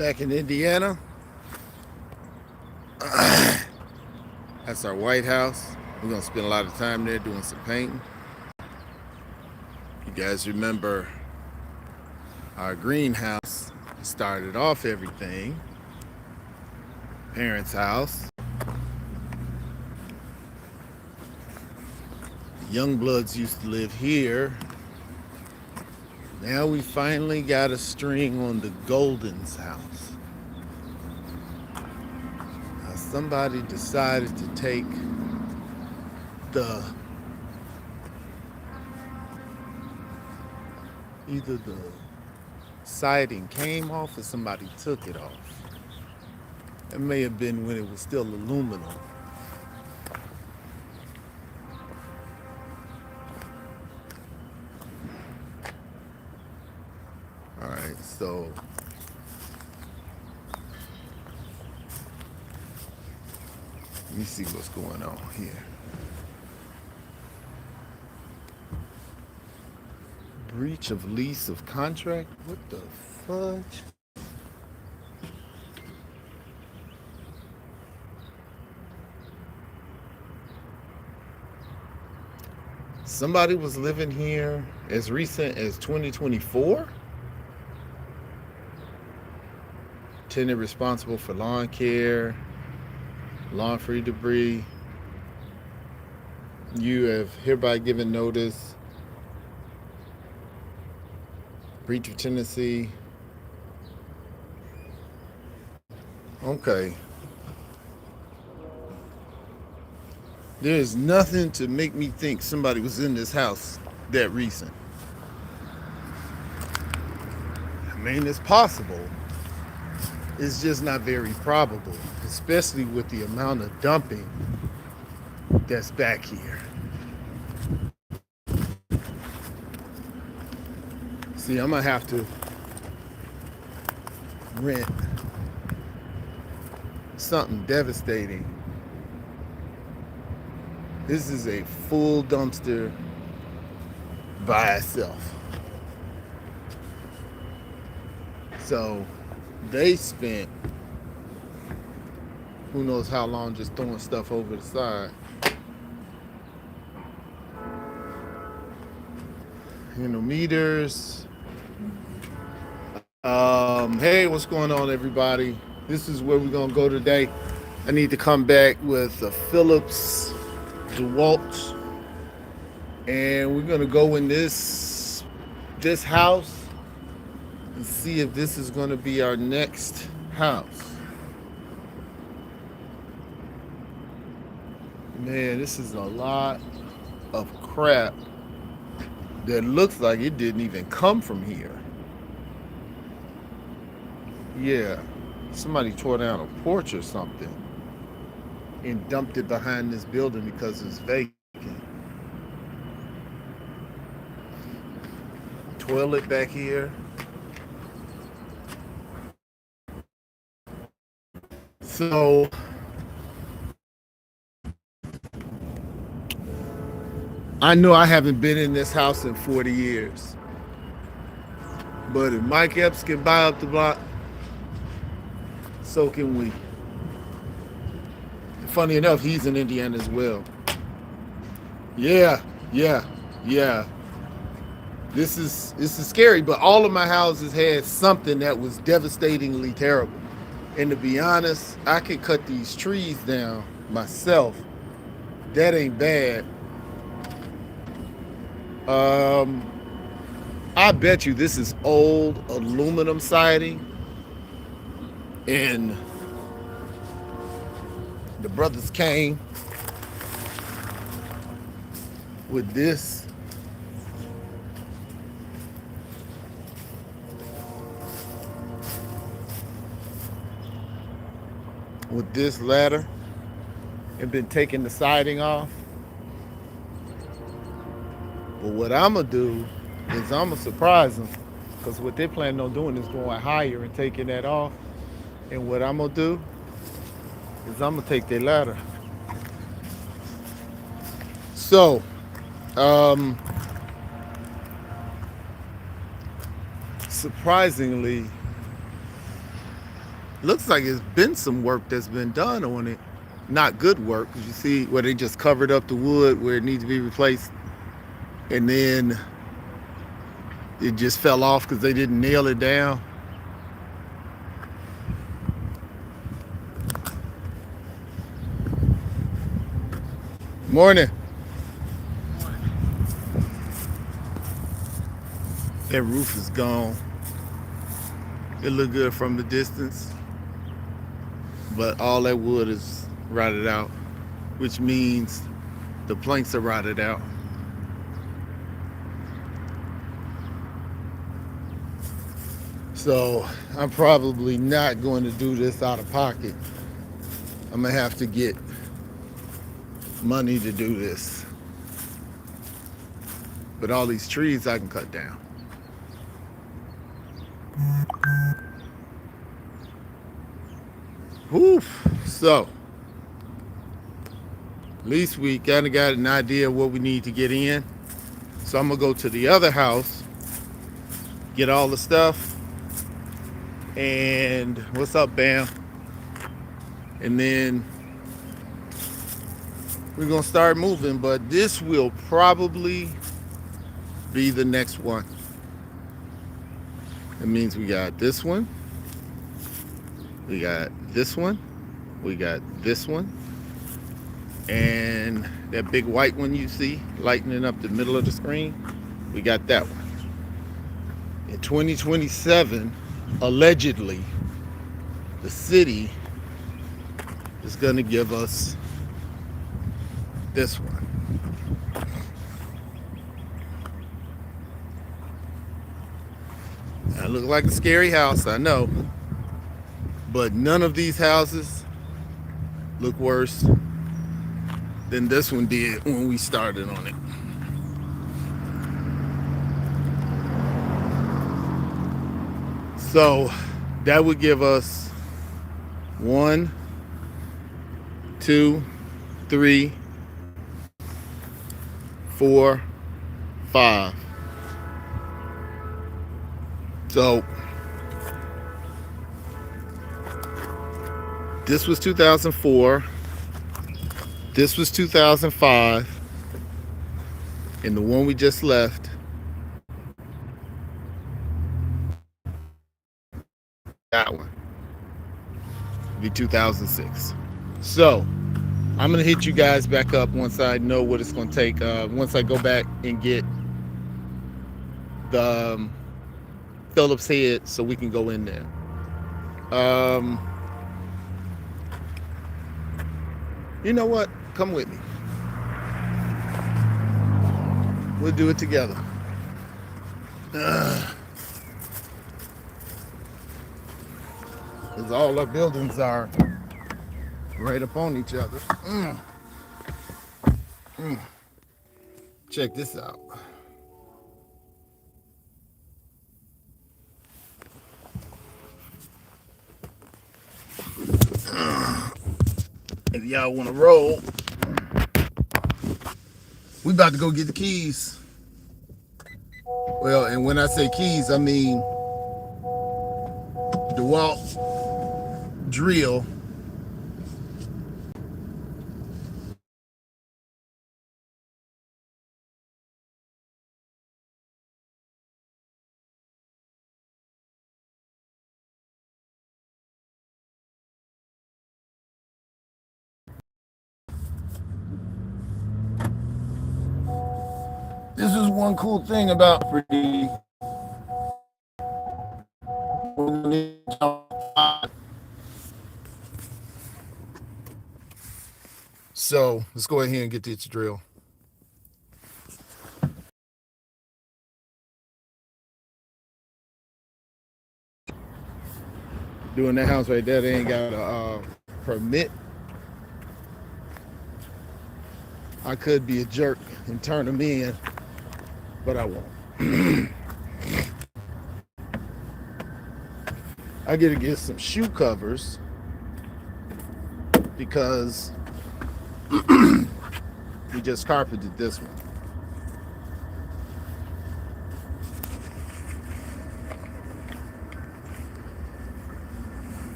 back in Indiana. That's our White House. We're gonna spend a lot of time there doing some painting. You guys remember our greenhouse started off everything. Parents' house. Young bloods used to live here. Now we finally got a string on the Golden's house. Now somebody decided to take the either the siding came off or somebody took it off. It may have been when it was still aluminum. All right, so let me see what's going on here. Breach of lease of contract? What the fudge? Somebody was living here as recent as 2024? Tenant responsible for lawn care, lawn-free debris. You have hereby given notice. Breach of tenancy. Okay. There's nothing to make me think somebody was in this house that recent. I mean, it's possible. It's just not very probable, especially with the amount of dumping that's back here. See, I'm gonna have to rent something devastating. This is a full dumpster by itself. So they spent who knows how long just throwing stuff over the side. Meters. Hey, what's going on, everybody? This is where we're gonna go today. I need to come back with a Phillips DeWalt, and we're gonna go in this house and see if this is gonna be our next house. Man, this is a lot of crap that looks like it didn't even come from here. Yeah, somebody tore down a porch or something and dumped it behind this building because it's vacant. Toilet back here. So I know I haven't been in this house in 40 years. But if Mike Epps can buy up the block, so can we. Funny enough, he's in Indiana as well. Yeah. This is scary, but all of my houses had something that was devastatingly terrible. And to be honest, I could cut these trees down myself. That ain't bad. I bet you this is old aluminum siding. And the brothers came with this. With this ladder and been taking the siding off. But what I'm going to do is I'm going to surprise them, because what they're planning on doing is going higher and taking that off. And what I'm going to do is I'm going to take their ladder. So, surprisingly, Looks like it's been some work that's been done on it. Not good work, because you see where they just covered up the wood where it needs to be replaced, and then it just fell off because they didn't nail it down. Morning. That roof is gone. It looked good from the distance, but all that wood is rotted out, which means the planks are rotted out. So I'm probably not going to do this out of pocket. I'm gonna have to get money to do this. But all these trees I can cut down. Whew. So at least we kind of got an idea of what we need to get in. So I'm gonna go to the other house, get all the stuff, and what's up, Bam? And then we're gonna start moving. But this will probably be the next one. That means we got this one, we got this one, we got this one, and that big white one you see lightening up the middle of the screen, we got that one. In 2027, allegedly, the city is going to give us this one. That looks like a scary house, I know, but none of these houses look worse than this one did when we started on it. So that would give us 1, 2, 3, 4, 5. So this was 2004, this was 2005, and the one we just left, that one, be 2006. So I'm gonna hit you guys back up once I know what it's gonna take. Once I go back and get the Phillips head, so we can go in there. You know what? Come with me. We'll do it together. Because all our buildings are right upon each other. Check this out. If y'all want to roll, we about to go get the keys. Well, and when I say keys, I mean DeWalt drill. This is one cool thing about pretty. So let's go ahead and get this drill. Doing that house right there, they ain't got a permit. I could be a jerk and turn them in, but I won't. I get to get some shoe covers because we just carpeted this one.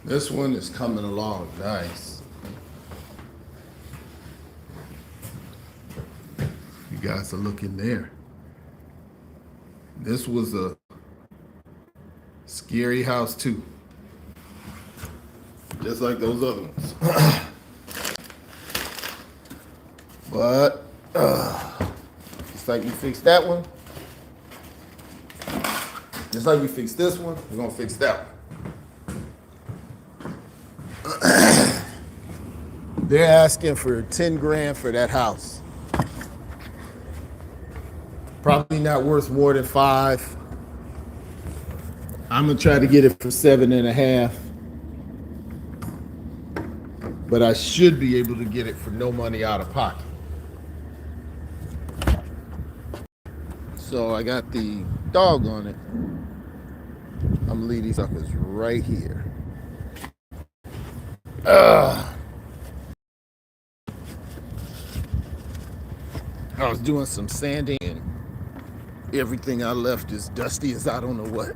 This one is coming along nice. You guys are looking there. This was a scary house too, just like those other ones. But just like we fixed that one, just like we fixed this one, we're gonna fix that one. They're asking for 10 grand for that house. Probably not worth more than 5. I'm gonna try to get it for 7.5. But I should be able to get it for no money out of pocket. So I got the dog on it. I'm gonna leave these suckers right here. I was doing some sanding and everything I left is dusty as I don't know what.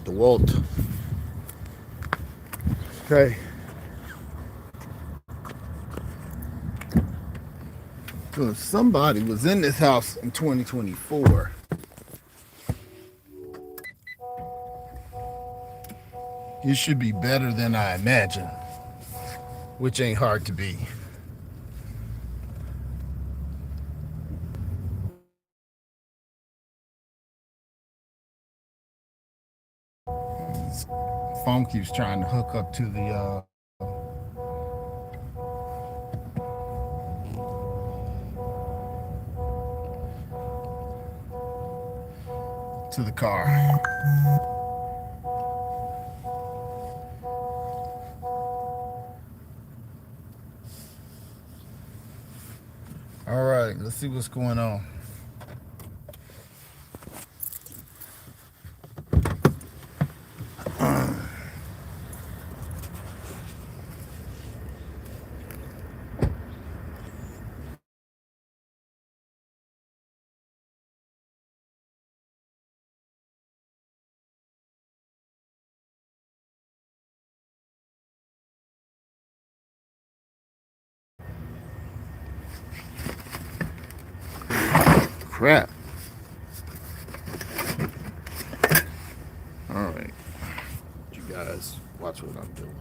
DeWalt. Okay. So if somebody was in this house in 2024, you should be better than I imagine, which ain't hard to be. This phone keeps trying to hook up to the car. All right, let's see what's going on. Crap. All right, you guys watch what I'm doing.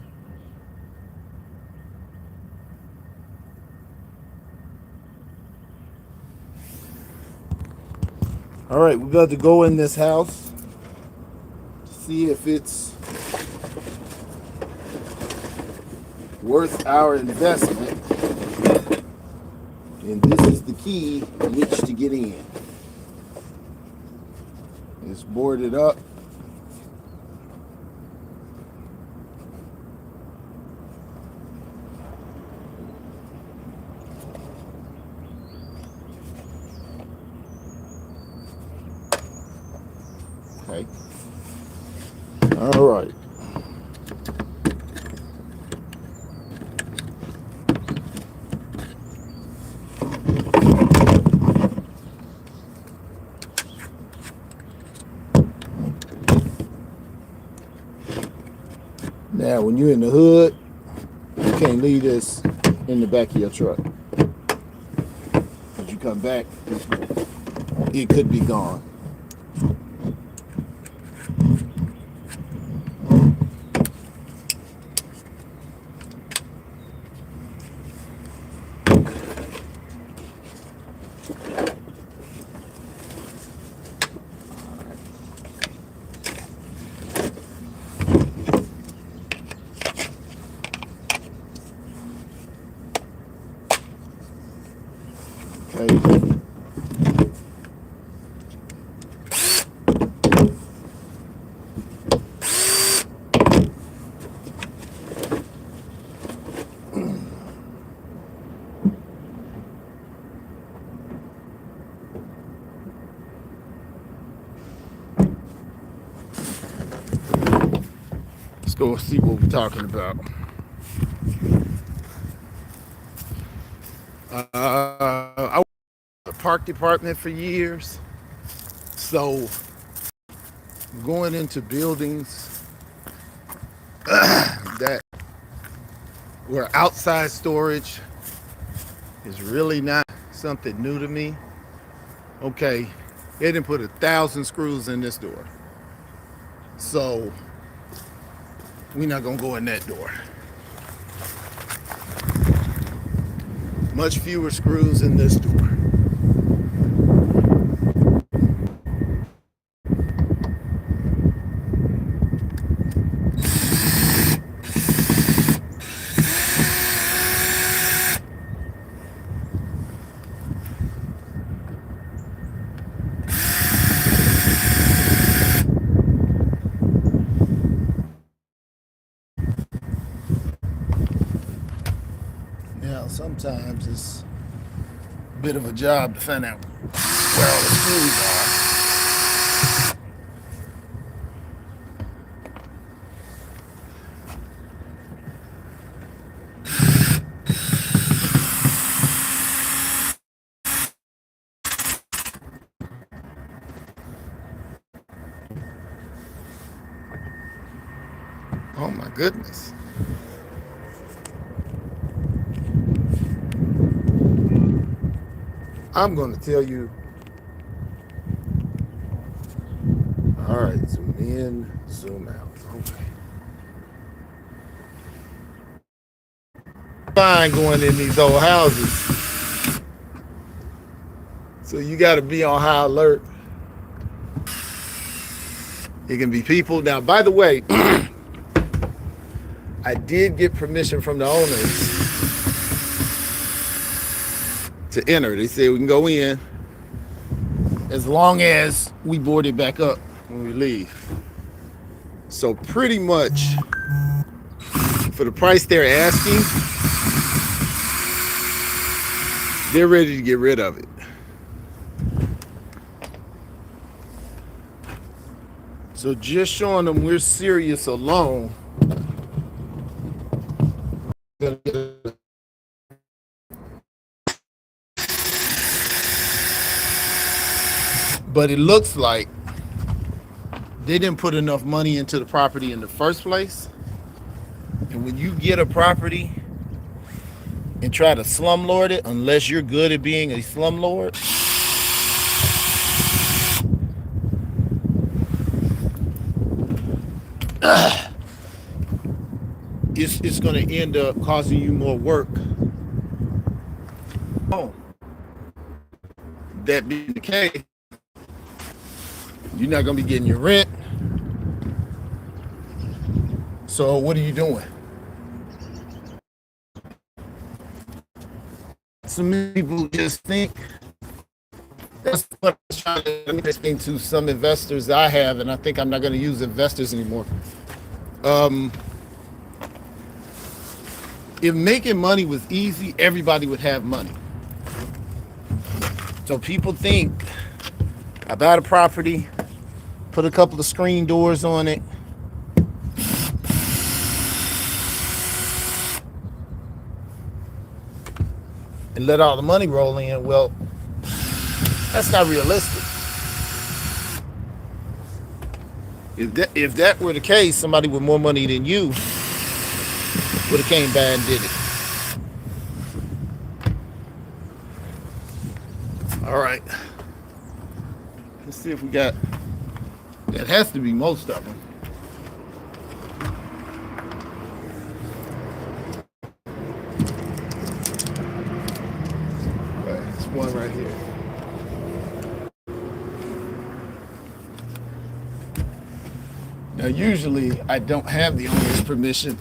All right, we got to go in this house, see if it's worth our investment. And this is the key in which to get in. It's boarded up. Okay. All right. Now, when you're in the hood, you can't leave this in the back of your truck. As you come back, it could be gone. Okay. Let's go see what we're talking about. I worked in the park department for years. So going into buildings that were outside storage is really not something new to me. Okay, they didn't put 1,000 screws in this door. So we're not gonna go in that door. Much fewer screws in this door. Now, sometimes it's a bit of a job to find out where all the screws are. Oh my goodness. I'm going to tell you. All right, zoom in, zoom out. Okay. Fine going in these old houses. So you got to be on high alert. It can be people. Now, by the way, I did get permission from the owners to enter. They said we can go in as long as we board it back up when we leave. So pretty much for the price they're asking, they're ready to get rid of it. So just showing them we're serious alone. But it looks like they didn't put enough money into the property in the first place. And when you get a property and try to slumlord it, unless you're good at being a slumlord, it's going to end up causing you more work. Oh, that being the case, you're not going to be getting your rent. So what are you doing? Some people just think, that's what I was trying to explain to some investors I have, and I think I'm not going to use investors anymore. If making money was easy, everybody would have money. So people think, I bought a property, put a couple of screen doors on it, and let all the money roll in. Well, that's not realistic. If that were the case, somebody with more money than you would have came by and did it. All right. Let's see if we got. That has to be most of them. Right, there's one right here. Now, usually I don't have the owner's permission.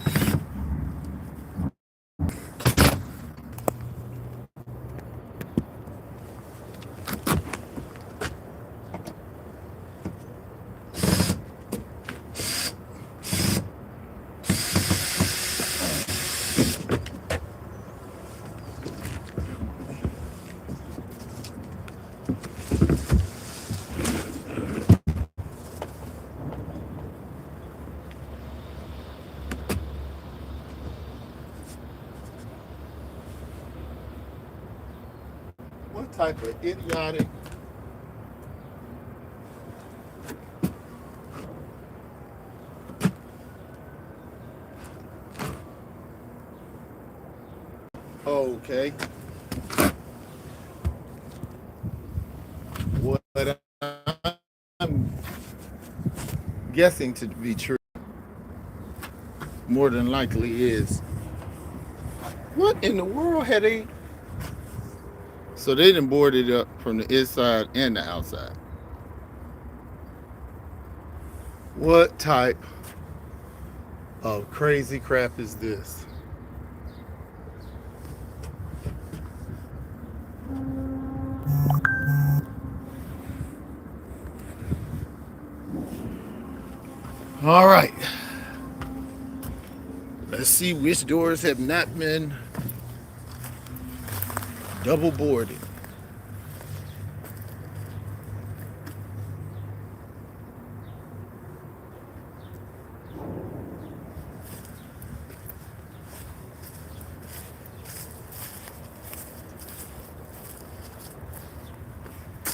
What type of idiotic Okay. What I'm guessing to be true, more than likely, is what in the world had they? So they done boarded it up from the inside and the outside. What type of crazy crap is this? All right. Let's see which doors have not been double boarded.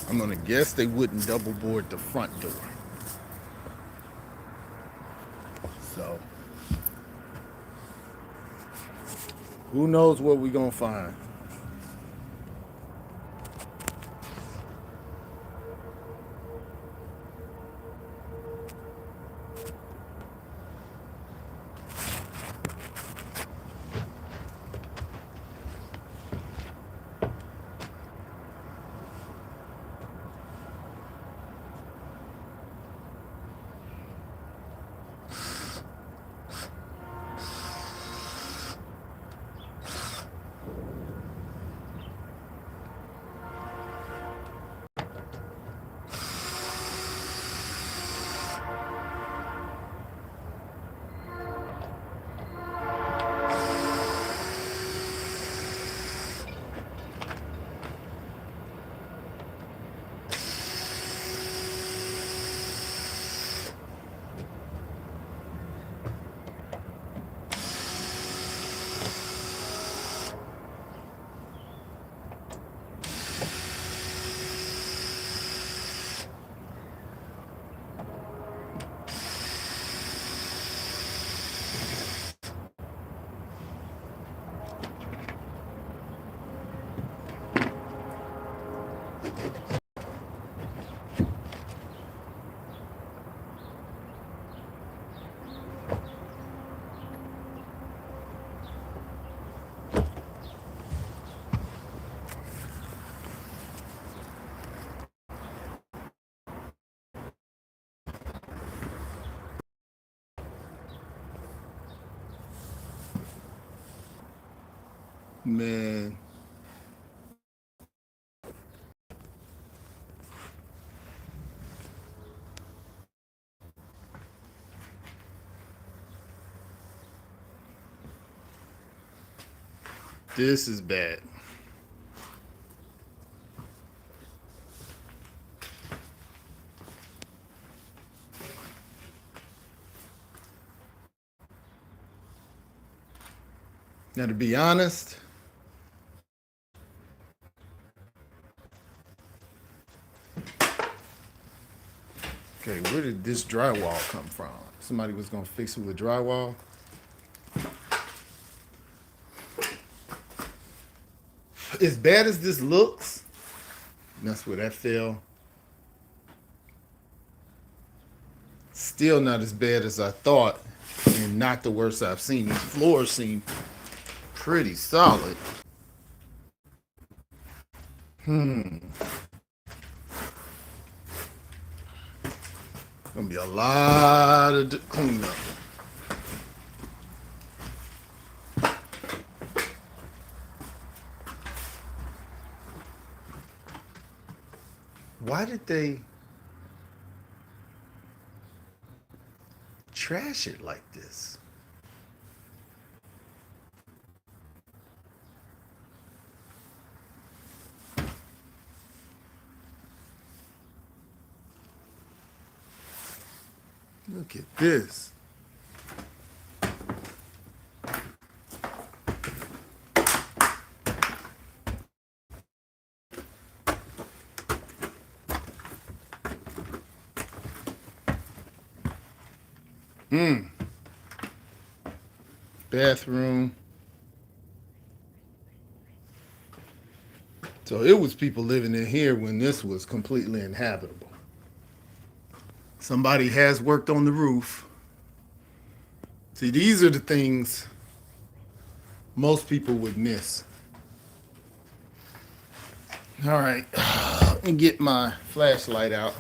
I'm gonna guess they wouldn't double board the front door. So who knows what we're gonna find? Man, this is bad. Now, to be honest, okay, where did this drywall come from? Somebody was gonna fix it with drywall. As bad as this looks, that's where that fell. Still not as bad as I thought, and not the worst I've seen. These floors seem pretty solid. Gonna be a lot of cleanup. Why did they trash it like this? Look at this. Bathroom. So it was people living in here when this was completely inhabitable. Somebody has worked on the roof. See, these are the things most people would miss. All right, let me get my flashlight out.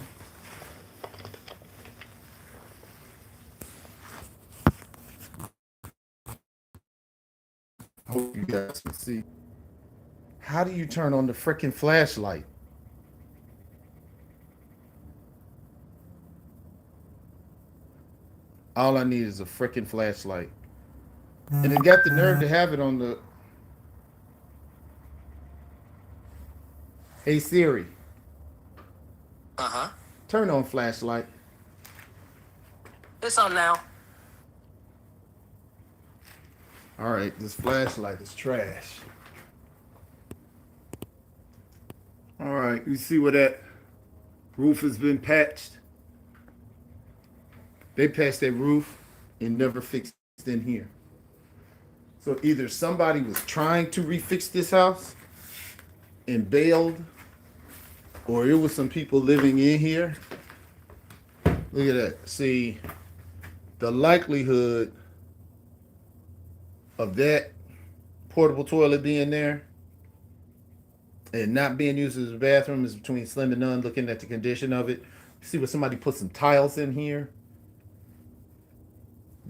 I hope you guys can see. How do you turn on the freaking flashlight? All I need is a freaking flashlight. And it got the nerve to have it on the. Hey Siri, Uh huh. turn on flashlight. It's on now. All right, this flashlight is trash. All right, you see where that roof has been patched? They patched that roof and never fixed in here. So either somebody was trying to refix this house and bailed, or it was some people living in here. Look at that. See, the likelihood of that portable toilet being there and not being used as a bathroom is between slim and none. Looking at the condition of it, see where somebody put some tiles in here.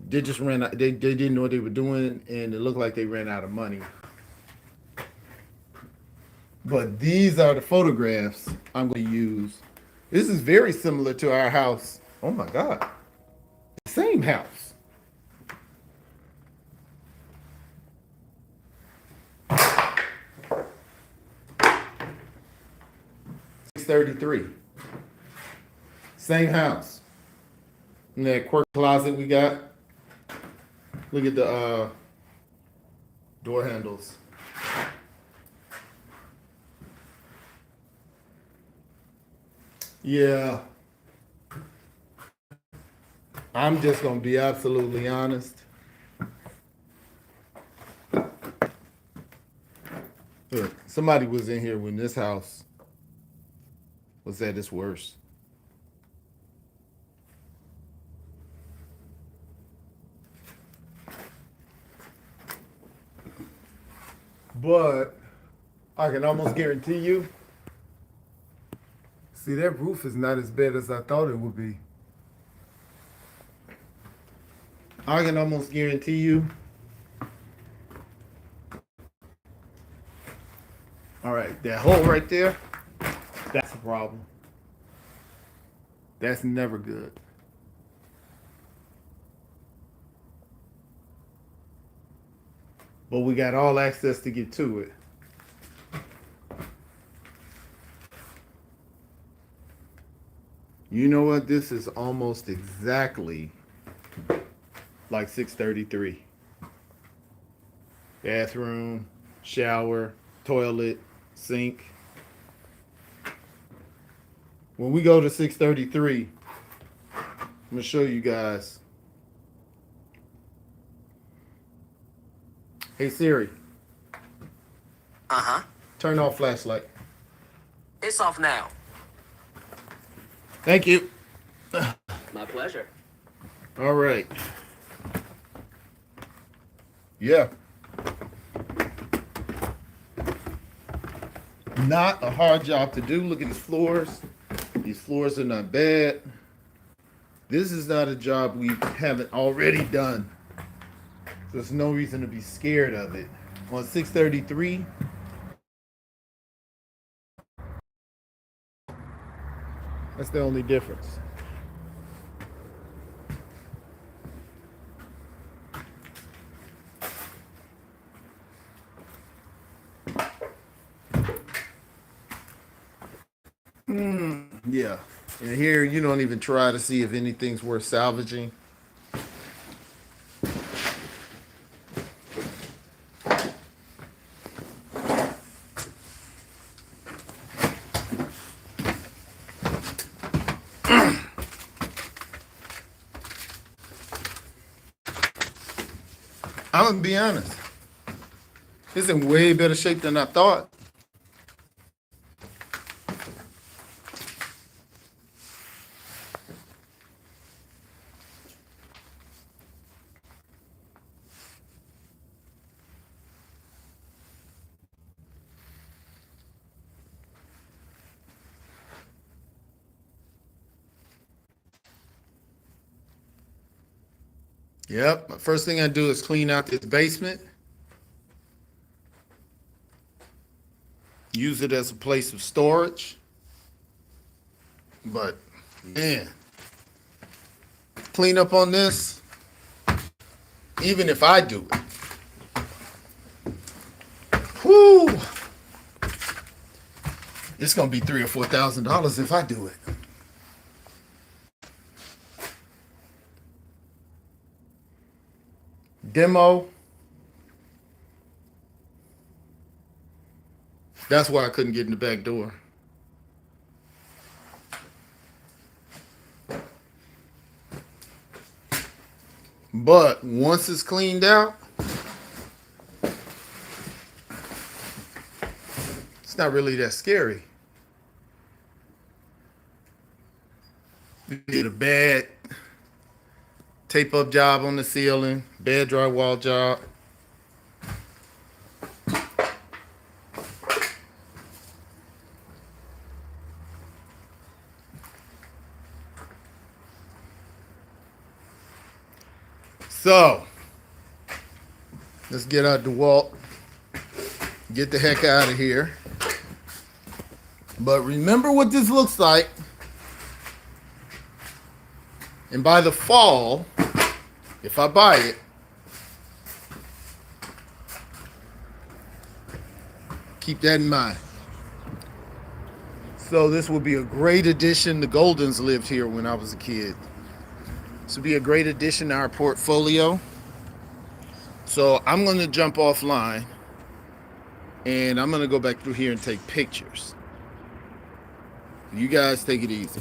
They just ran out. They didn't know what they were doing, and it looked like they ran out of money. But these are the photographs I'm going to use. This is very similar to our house. Oh my God. Same house. $633. Same house. In that quirk closet we got. Look at the door handles. Yeah. I'm just going to be absolutely honest. Look, somebody was in here when this house was at its worst. But I can almost guarantee you, see, that roof is not as bad as I thought it would be. I can almost guarantee you. All right, that hole right there, that's a problem. That's never good. But we got all access to get to it. You know what? This is almost exactly like 633. Bathroom, shower, toilet, sink. When we go to 633, I'm going to show you guys. Hey Siri, Uh huh. turn off flashlight. It's off now. Thank you. My pleasure. All right. Yeah. Not a hard job to do. Look at these floors. These floors are not bad. This is not a job we haven't already done. There's no reason to be scared of it. On 633, that's the only difference. Yeah. And here you don't even try to see if anything's worth salvaging. I'm gonna be honest. It's in way better shape than I thought. Yep. First thing I do is clean out this basement. Use it as a place of storage. But man, clean up on this. Even if I do it, whoo, it's gonna be $3,000 or $4,000 if I do it. Demo. That's why I couldn't get in the back door. But once it's cleaned out, it's not really that scary. We did a bad tape up job on the ceiling, bad drywall job. So, let's get out DeWalt, get the heck out of here. But remember what this looks like. And by the fall, if I buy it, keep that in mind. So this will be a great addition. The Goldens lived here when I was a kid. This will be a great addition to our portfolio. So I'm going to jump offline and I'm going to go back through here and take pictures. You guys take it easy.